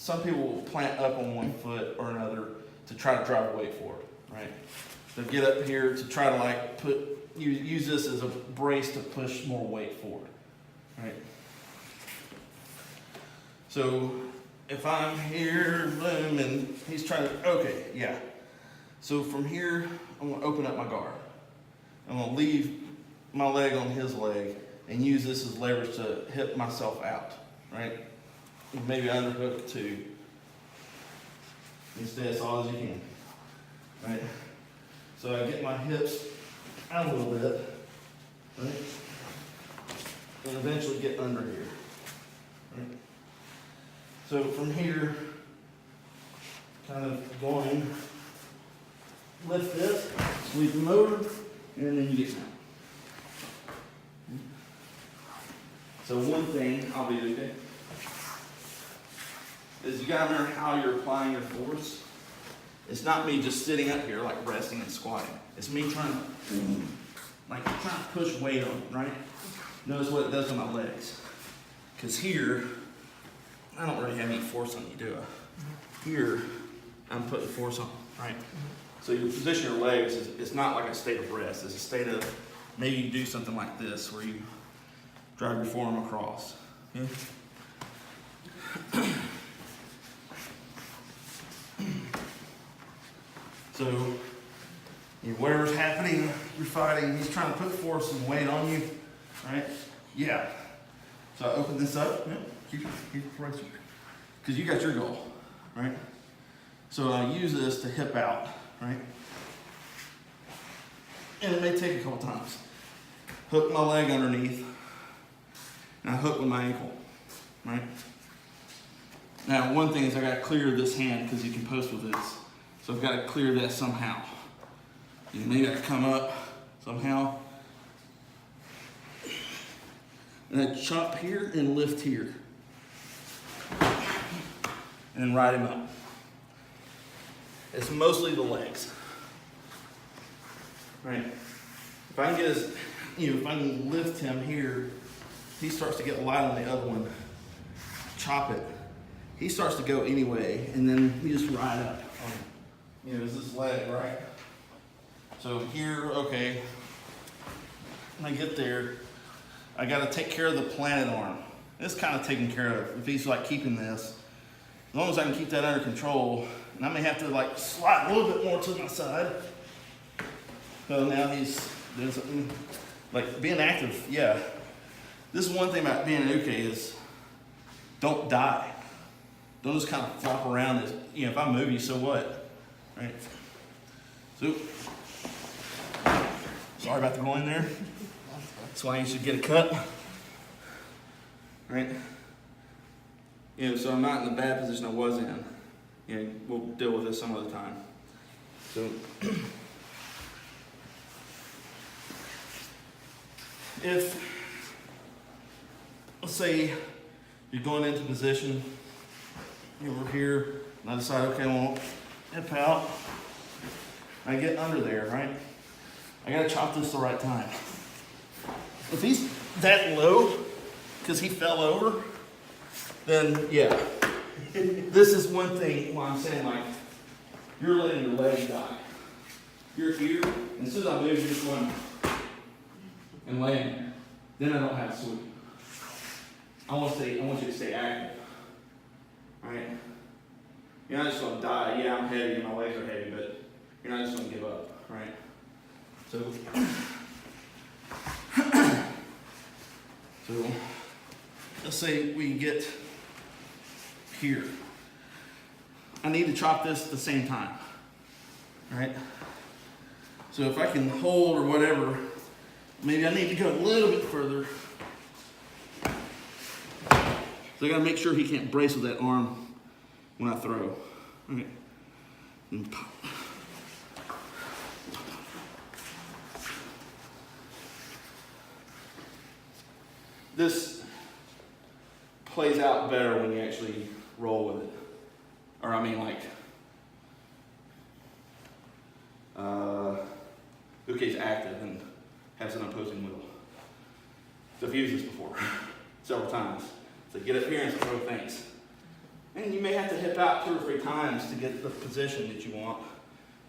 some people will plant up on one foot or another to try to drive weight forward, right? They'll get up here to try to like use this as a brace to push more weight forward, right? So if I'm here, boom, and he's trying to, okay, yeah. So from here, I'm gonna open up my guard. I'm gonna leave my leg on his leg and use this as leverage to hip myself out, right? Maybe underhook too. You stay as solid as you can, right? So I get my hips out a little bit, right? And eventually get under here, right? So from here, kind of going, lift this, sweep them over, and then you get down. So one thing I'll be doing is you gotta remember how you're applying your force. It's not me just sitting up here like resting and squatting. It's me trying to push weight on, right? Notice what it does to my legs. Because here, I don't really have any force on you, do I? Here, I'm putting force on, right? So you position your legs, it's not like a state of rest. It's a state of, maybe you do something like this where you drive your forearm across. Okay? So, whatever's happening, you're fighting, he's trying to put force and weight on you, right? Yeah. So I open this up, yeah, keep it right here. Because you got your goal, right? So I use this to hip out, right? And it may take a couple times. Hook my leg underneath, and I hook with my ankle, right? Now, one thing is I gotta clear this hand because you can post with this. So I've got to clear that somehow. You maybe I come up somehow. And then chop here and lift here. And then ride him up. It's mostly the legs. Right? If I can get his, if I can lift him here, he starts to get light on the other one. Chop it. He starts to go anyway, and then we just ride up on him. Is this leg, right? So here, okay, when I get there, I gotta take care of the planted arm. It's kind of taken care of. If he's like keeping this, as long as I can keep that under control, and I may have to like slide a little bit more to my side. So now he's doing something, like being active, yeah. This is one thing about being an uke is don't die. Don't just kind of flop around as, if I move you, so what? Right. So, sorry about the going there. That's why you should get a cut. Right. So I'm not in the bad position I was in. We'll deal with this some other time. So, if, let's say you're going into position, over here, and I decide, okay, well, hip out. I get under there, right? I gotta chop this the right time. If he's that low, because he fell over, then yeah. This is one thing why I'm saying, like, you're letting your leg die. You're here, and as soon as I move, you're just going and laying there. Then I don't have sweep. I want you to stay active. Right? You're not just going to die. Yeah, I'm heavy and my legs are heavy, but you're not just going to give up, right? So let's say we get here. I need to chop this at the same time, right? So if I can hold or whatever, maybe I need to go a little bit further. So I gotta make sure he can't brace with that arm when I throw. Okay. And pop. This plays out better when you actually roll with it. Or I mean like, uke's active and has an opposing wheel. So I've used this before, several times. So get up here and throw things. And you may have to hip out 2 or 3 times to get the position that you want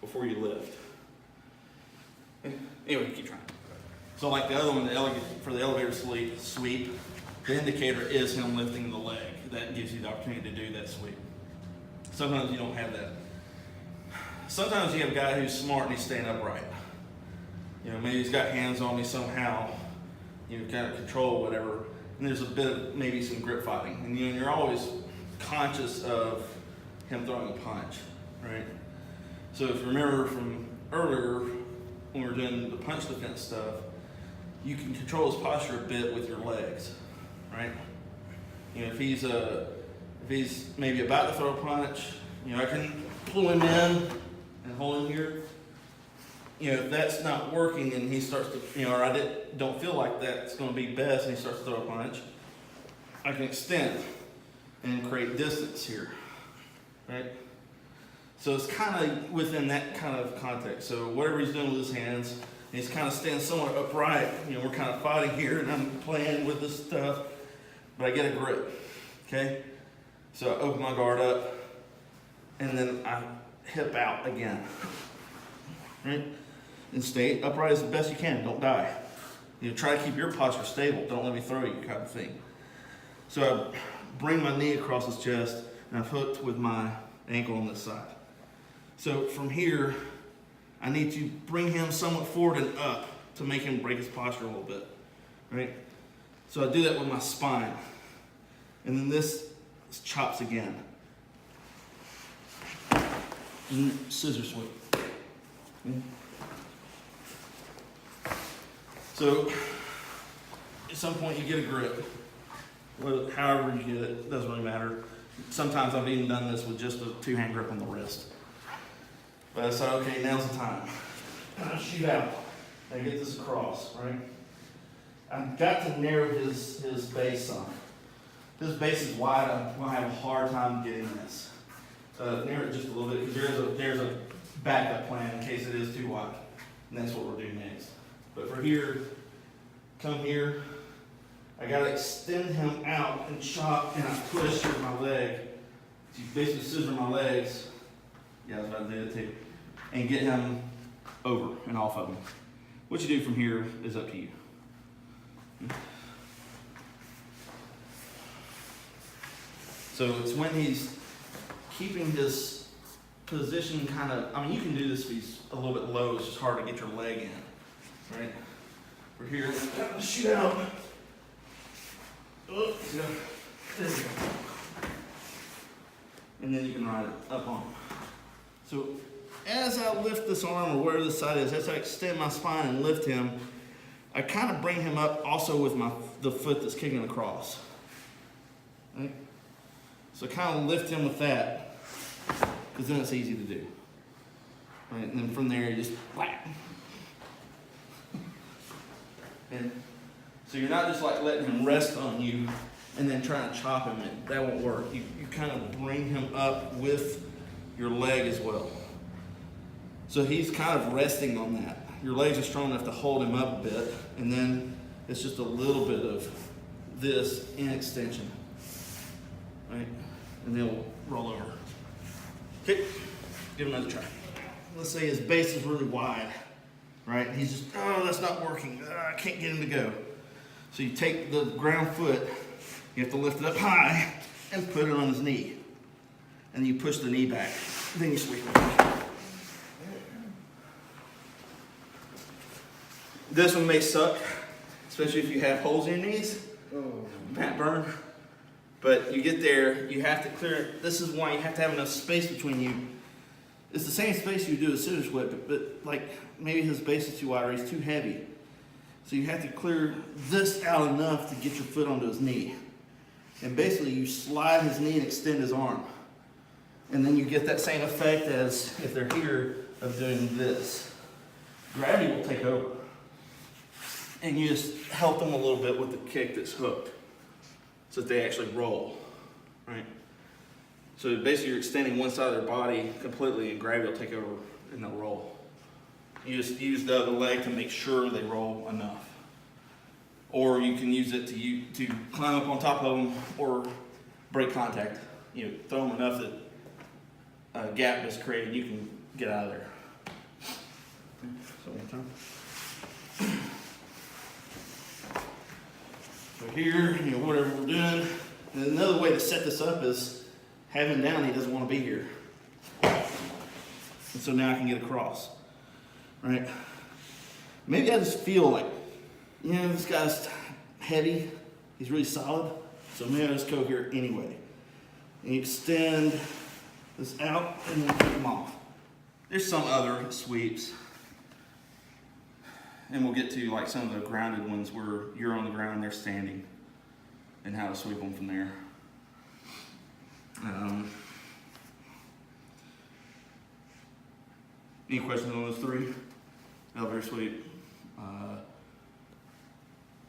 before you lift. Anyway, keep trying. So like the other one, for the elevator sweep, the indicator is him lifting the leg. That gives you the opportunity to do that sweep. Sometimes you don't have that. Sometimes you have a guy who's smart and he's staying upright. You know, maybe he's got hands on me somehow, you know, kind of control whatever, and there's a bit of maybe some grip fighting. And you know, you're always conscious of him throwing a punch, right? So if you remember from earlier, when we were doing the punch defense stuff, you can control his posture a bit with your legs, right? You know, if he's maybe about to throw a punch, you know, I can pull him in and hold him here. You know, if that's not working and he starts to, you know, or I don't feel like that's going to be best and he starts to throw a punch, I can extend and create distance here, right? So it's kind of within that kind of context. So whatever he's doing with his hands, he's kind of staying somewhat upright. You know, we're kind of fighting here and I'm playing with this stuff, but I get a grip, okay? So I open my guard up and then I hip out again, right? And stay upright as best you can, don't die. You know, try to keep your posture stable, don't let me throw you kind of thing. So I bring my knee across his chest and I've hooked with my ankle on this side. So from here, I need to bring him somewhat forward and up to make him break his posture a little bit, right? So I do that with my spine. And then this chops again. And scissor sweep. Okay. So at some point you get a grip. However you get it, doesn't really matter. Sometimes I've even done this with just a 2-hand grip on the wrist. But I said, okay, now's the time. And I shoot out. I get this across, right? I've got to narrow his base some. This base is wide. I'm going to have a hard time getting this. Narrow it just a little bit because there's a backup plan in case it is too wide. And that's what we're doing next. But for here, come here. I got to extend him out and chop, and I push with my leg. So you basically scissor my legs. Yeah, I was about to do that too. And get him over and off of him. What you do from here is up to you. So it's when he's keeping his position kind of, I mean, you can do this if he's a little bit low. It's just hard to get your leg in, right? We're here, shoot out. Oh, there we go. And then you can ride it up on him. So as I lift this arm or wherever this side is, as I extend my spine and lift him, I kind of bring him up also with the foot that's kicking across. Right? So kind of lift him with that, because then it's easy to do. Right? And then from there, you just whack. And so you're not just like letting him rest on you and then trying to chop him in. That won't work. You kind of bring him up with your leg as well. So he's kind of resting on that. Your legs are strong enough to hold him up a bit, and then it's just a little bit of this in extension. Right? And then we'll roll over. Okay, give him another try. Let's say his base is really wide, right? He's just, oh, that's not working. I can't get him to go. So you take the ground foot, you have to lift it up high and put it on his knee. And you push the knee back. Then you sweep it. This one may suck, especially if you have holes in your knees. Pat burn. But you get there, you have to clear it. This is why you have to have enough space between you. It's the same space you do a scissors whip, but like maybe his base is too wide or he's too heavy. So you have to clear this out enough to get your foot onto his knee. And basically you slide his knee and extend his arm. And then you get that same effect as if they're here of doing this. Gravity will take over. And you just help them a little bit with the kick that's hooked so that they actually roll, right? So basically you're extending one side of their body completely and gravity will take over and they'll roll. You just use the other leg to make sure they roll enough. Or you can use it to climb up on top of them or break contact. throw them enough that a gap is created, you can get out of there. So one time. So here, whatever we're doing. And another way to set this up is have him down, he doesn't want to be here. And so now I can get across, right? Maybe I just feel like, this guy's heavy, he's really solid, so maybe I just go here anyway. And you extend this out and then kick him off. There's some other sweeps, and we'll get to like some of the grounded ones where you're on the ground and they're standing, and how to sweep them from there. Any questions on those three? Elevator sweep,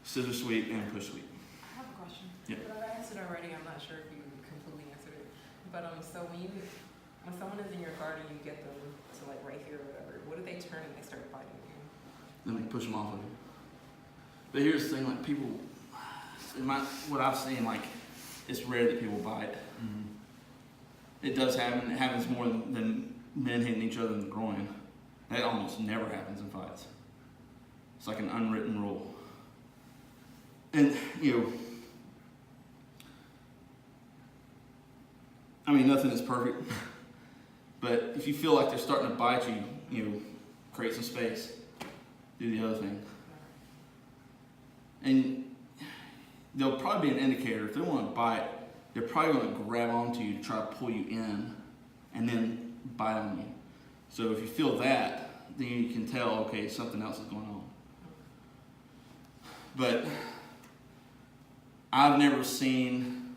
scissor sweep, and push sweep. I have a question. Yeah. But I've asked it already. I'm not sure if you completely answered it. But so when someone is in your garden, you get them to like right here or whatever. What if they turn and they start biting you? Then we push them off of you. But here's the thing: like people, what I've seen, like it's rare that people bite. Mm-hmm. It does happen. It happens more than men hitting each other in the groin. That almost never happens in fights. It's like an unwritten rule. And, nothing is perfect. But if you feel like they're starting to bite you, create some space. Do the other thing. And there'll probably be an indicator. If they want to bite, they're probably going to grab onto you to try to pull you in and then bite on you. So if you feel that, then you can tell, okay, something else is going on. But I've never seen,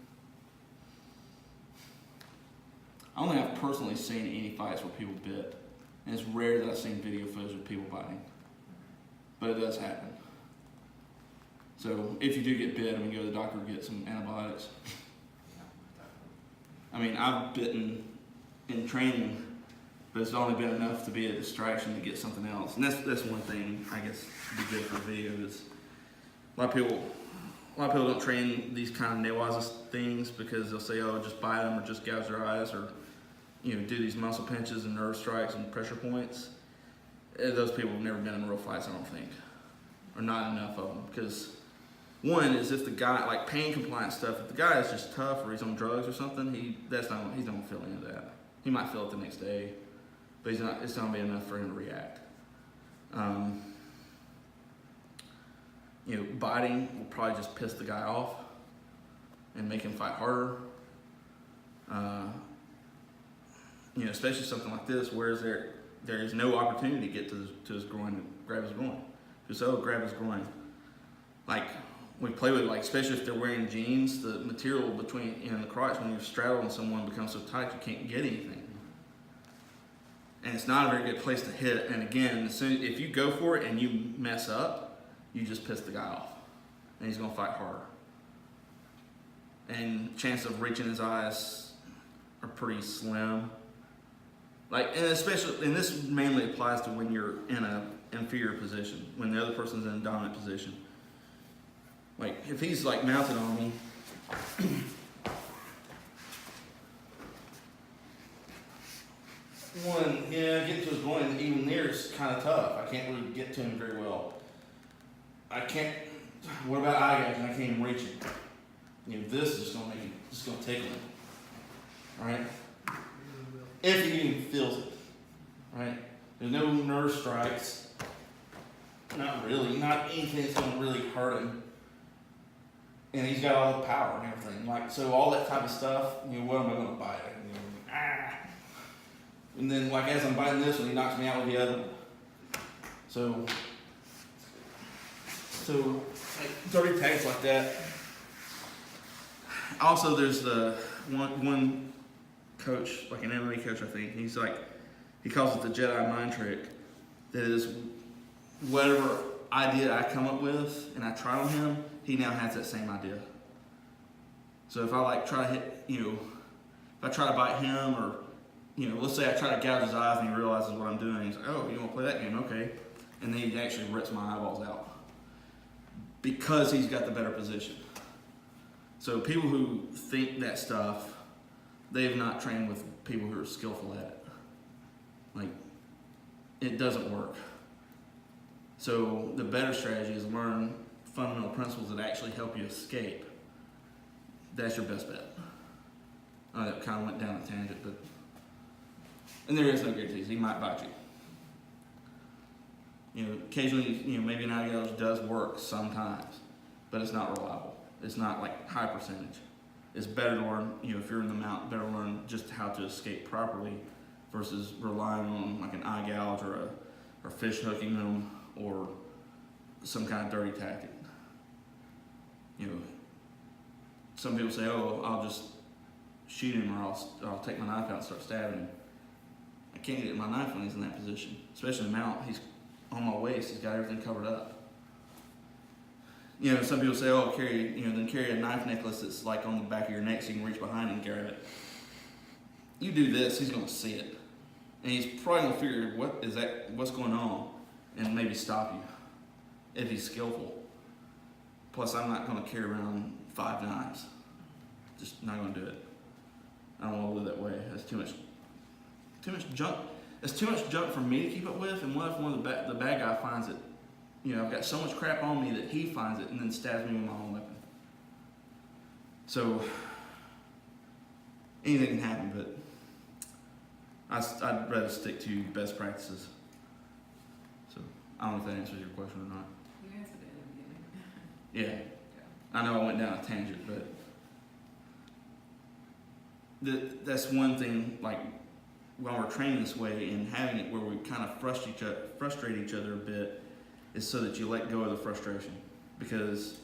I don't think I've personally seen any fights where people bit. And it's rare that I've seen video footage of people biting. But it does happen. So if you do get bit, go to the doctor and get some antibiotics. I've bitten in training, but it's only been enough to be a distraction to get something else. And that's one thing, I guess, to be good for video is a lot of people don't train these kind of nail-wise things because they'll say, oh, just bite them or just gouge their eyes or, do these muscle pinches and nerve strikes and pressure points. Those people have never been in real fights, I don't think, or not enough of them. Because one is if the guy, like pain compliant stuff, if the guy is just tough or he's on drugs or something, he's not gonna feel any of that. He might feel it the next day, but it's not gonna be enough for him to react. Biting will probably just piss the guy off and make him fight harder. Especially something like this, where there is no opportunity to get to his groin and grab his groin. Just grab his groin. Like we play with, like especially if they're wearing jeans, the material between the crotch when you're straddling someone becomes so tight you can't get anything. And it's not a very good place to hit. And again, if you go for it and you mess up, you just piss the guy off, and he's gonna fight harder. And chance of reaching his eyes are pretty slim. And this mainly applies to when you're in an inferior position, when the other person's in a dominant position. Like if he's like mounted on me, getting to his groin even there is kind of tough. I can't really get to him very well. What about eye gouging? I can't even reach him. This is just gonna tickle him, right? If he even feels it, right? There's no nerve strikes. Not really. Not anything that's going to really hurt him. And he's got all the power and everything. So all that type of stuff, what am I going to bite? And then, as I'm biting this one, he knocks me out with the other one. So dirty tags like that. Also, there's the one coach, like an MMA coach, I think. He calls it the Jedi mind trick. That is, whatever idea I come up with and I try on him, he now has that same idea. So if I try to hit, if I try to bite him, or let's say I try to gouge his eyes and he realizes what I'm doing, he's like, oh, you want to play that game? Okay. And then he actually rips my eyeballs out because he's got the better position. So people who think that stuff they have not trained with people who are skillful at it. Like, it doesn't work. So the better strategy is learn fundamental principles that actually help you escape. That's your best bet. That kind of went down a tangent, but, and there is no guarantees. He might bite you. Occasionally, maybe an eye gouge does work sometimes, but it's not reliable. It's not like high percentage. It's better to learn, if you're in the mount, better to learn just how to escape properly versus relying on like an eye gouge or fish hooking them or some kind of dirty tactic. Some people say, "Oh, I'll just shoot him, or I'll take my knife out and start stabbing him." I can't get my knife when he's in that position, especially in the mount. He's on my waist. He's got everything covered up. Some people say, "Oh, carry a knife necklace that's like on the back of your neck, so you can reach behind and grab it." You do this, he's gonna see it, and he's probably gonna figure what's going on, and maybe stop you if he's skillful. Plus, I'm not gonna carry around 5 knives. Just not gonna do it. I don't want to live that way. That's too much junk. It's too much junk for me to keep up with. And what if one of the bad guy finds it? I've got so much crap on me that he finds it and then stabs me with my own weapon. So anything can happen, but I'd rather stick to best practices. So I don't know if that answers your question or not. You answered it in the beginning. Yeah. I know I went down a tangent, but that's one thing, like, while we're training this way and having it where we kind of frustrate each other a bit, is so that you let go of the frustration. Because,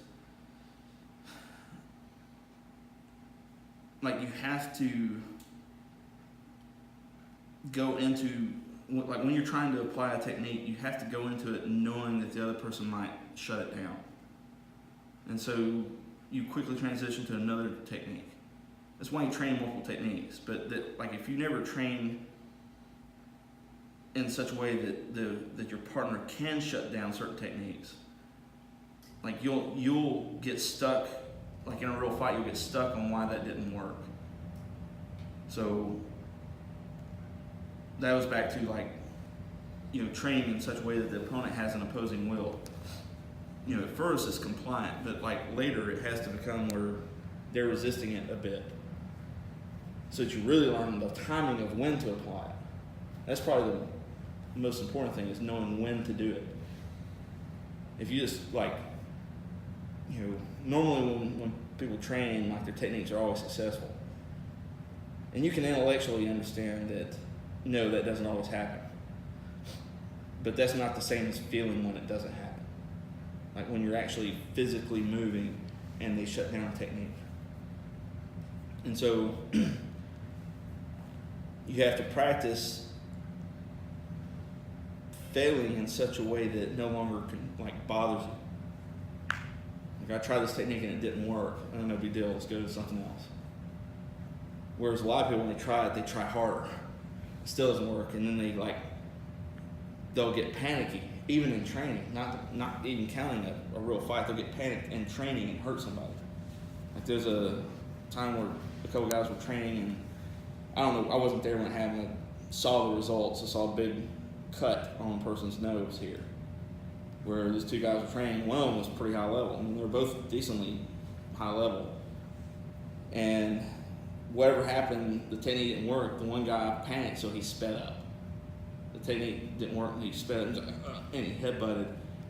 like, you have to go into, like, when you're trying to apply a technique, you have to go into it knowing that the other person might shut it down. And so you quickly transition to another technique. That's why you train multiple techniques. But if you never train in such a way that your partner can shut down certain techniques, like you'll get stuck. Like in a real fight, you'll get stuck on why that didn't work. So that was back to training in such a way that the opponent has an opposing will. At first it's compliant, but later it has to become where they're resisting it a bit. So that you really learn the timing of when to apply it. That's probably the most important thing, is knowing when to do it. If you just normally when people train, their techniques are always successful. And you can intellectually understand that, no, that doesn't always happen. But that's not the same as feeling when it doesn't happen. Like when you're actually physically moving and they shut down technique. And so you have to practice failing in such a way that it no longer bothers you. I tried this technique and it didn't work. Oh, no big deal, let's go to something else. Whereas a lot of people, when they try it, they try harder. It still doesn't work, and then they'll get panicky, even in training, not even counting a real fight. They'll get panicked in training and hurt somebody. There's a time where a couple guys were training, and I don't know, I wasn't there when it happened. I saw the results. I saw a big cut on a person's nose here, where these 2 guys were training. One of them was pretty high level. They were both decently high level. And whatever happened, the technique didn't work. The one guy panicked, so he sped up. The technique didn't work, and he sped up, and he headbutted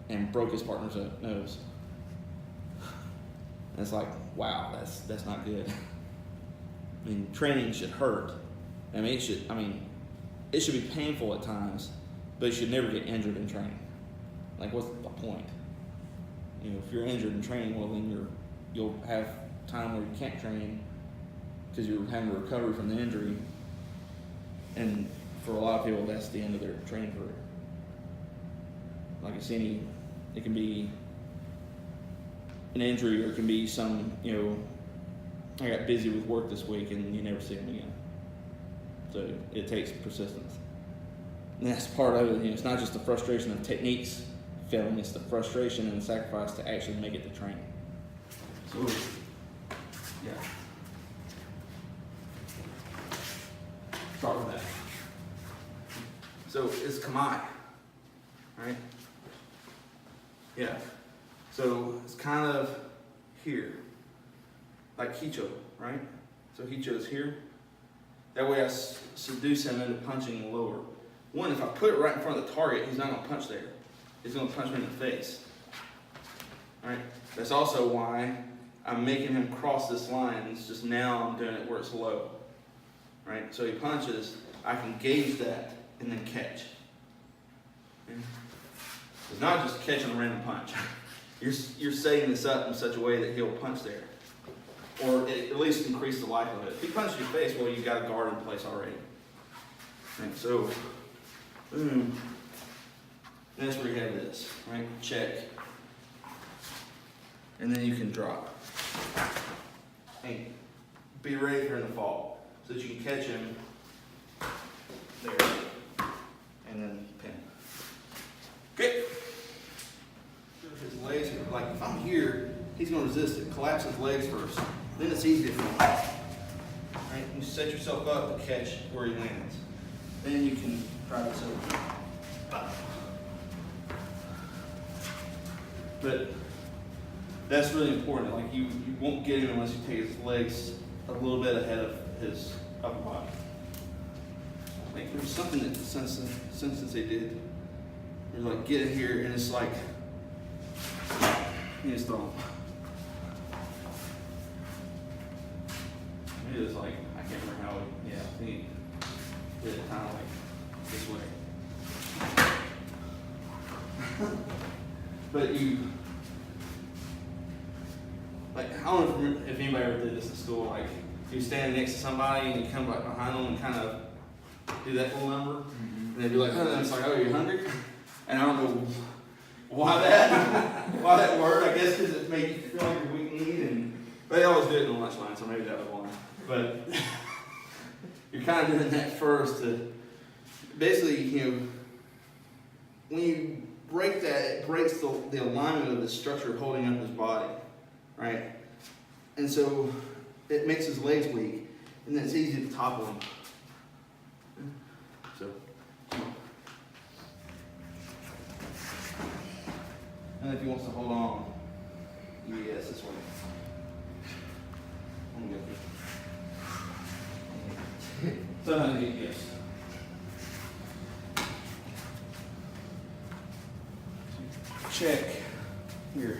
and broke his partner's nose. And it's like, wow, that's not good. Training should hurt. It should be painful at times, but you should never get injured in training. What's the point? If you're injured in training, well, then you'll have time where you can't train because you're having a recovery from the injury. And for a lot of people, that's the end of their training career. It can be an injury, or it can be some, I got busy with work this week and you never see them again. So it takes persistence. And that's part of it. It's not just the frustration of techniques failing, it's the frustration and the sacrifice to actually make it to training. So, yeah. start with that. So it's kamai, right? Yeah. So it's kind of here, like Hicho, right? So Hicho is here. That way I seduce him into punching lower. One, if I put it right in front of the target, he's not going to punch there. He's going to punch me in the face. Right? That's also why I'm making him cross this line. It's just now I'm doing it where it's low. Right? So he punches, I can gauge that and then catch. Okay? It's not just catching a random punch. You're setting this up in such a way that he'll punch there. Or at least increase the likelihood. If he punches your face, well, you've got a guard in place already. Right? So, boom. And that's where you have this, right? Check. And then you can drop. And be ready for him to fall. So that you can catch him there. And then pin. Okay. His legs are like, if I'm here, he's going to resist it. Collapse his legs first. Then it's easy to fall. Right? You set yourself up to catch where he lands. Then you can try this over. But that's really important. Like you won't get him unless you take his legs a little bit ahead of his upper body. Like there's something that since they did. They're like get it here and it's like you just throw him. It is like I can't remember how he did it kind of like this way. But you, like, I don't know if anybody ever did this in school, like, you stand next to somebody and you come right behind them and kind of do that little number, and they'd be like, oh, and it's like, oh, you're hungry? And I don't know why that word, I guess because it makes you feel like you're weak kneed, but they always do it in the lunch line, so maybe that was one. But you're kind of doing that first to, basically, when you break that, it breaks the alignment of the structure holding up his body, right? And so it makes his legs weak, and then it's easy to topple him. So, and if he wants to hold on, yes, this way. I'm good. Sometimes yes. Check here.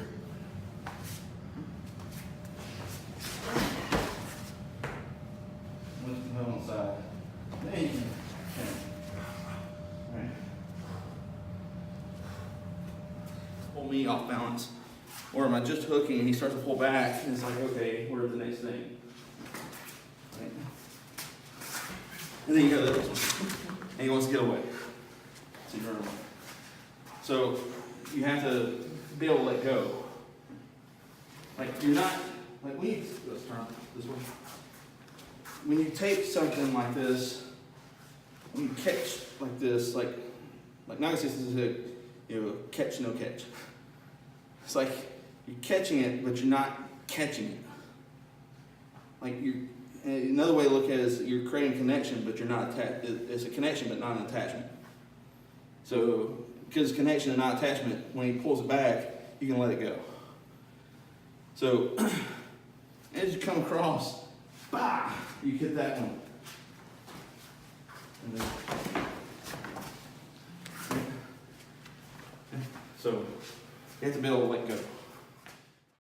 Lift the head on the side. Then you can right. Pull me off balance. Or am I just hooking and he starts to pull back and it's like, okay, where's the next thing? Right. And then you go this one. And he wants to get away. So you run away. So you have to be able to let go. Like you're not, like when you, let's turn this way. When you take something like this, when you catch like this, like Nagasaki is a catch, no catch. It's like you're catching it, but you're not catching it. Like another way to look at it is you're creating connection, but you're not attached. It's a connection, but not an attachment. So, because it's connection and not attachment, when he pulls it back, you can let it go. So, as you come across, bah, you hit that one. And then, so, you have to be able to let go.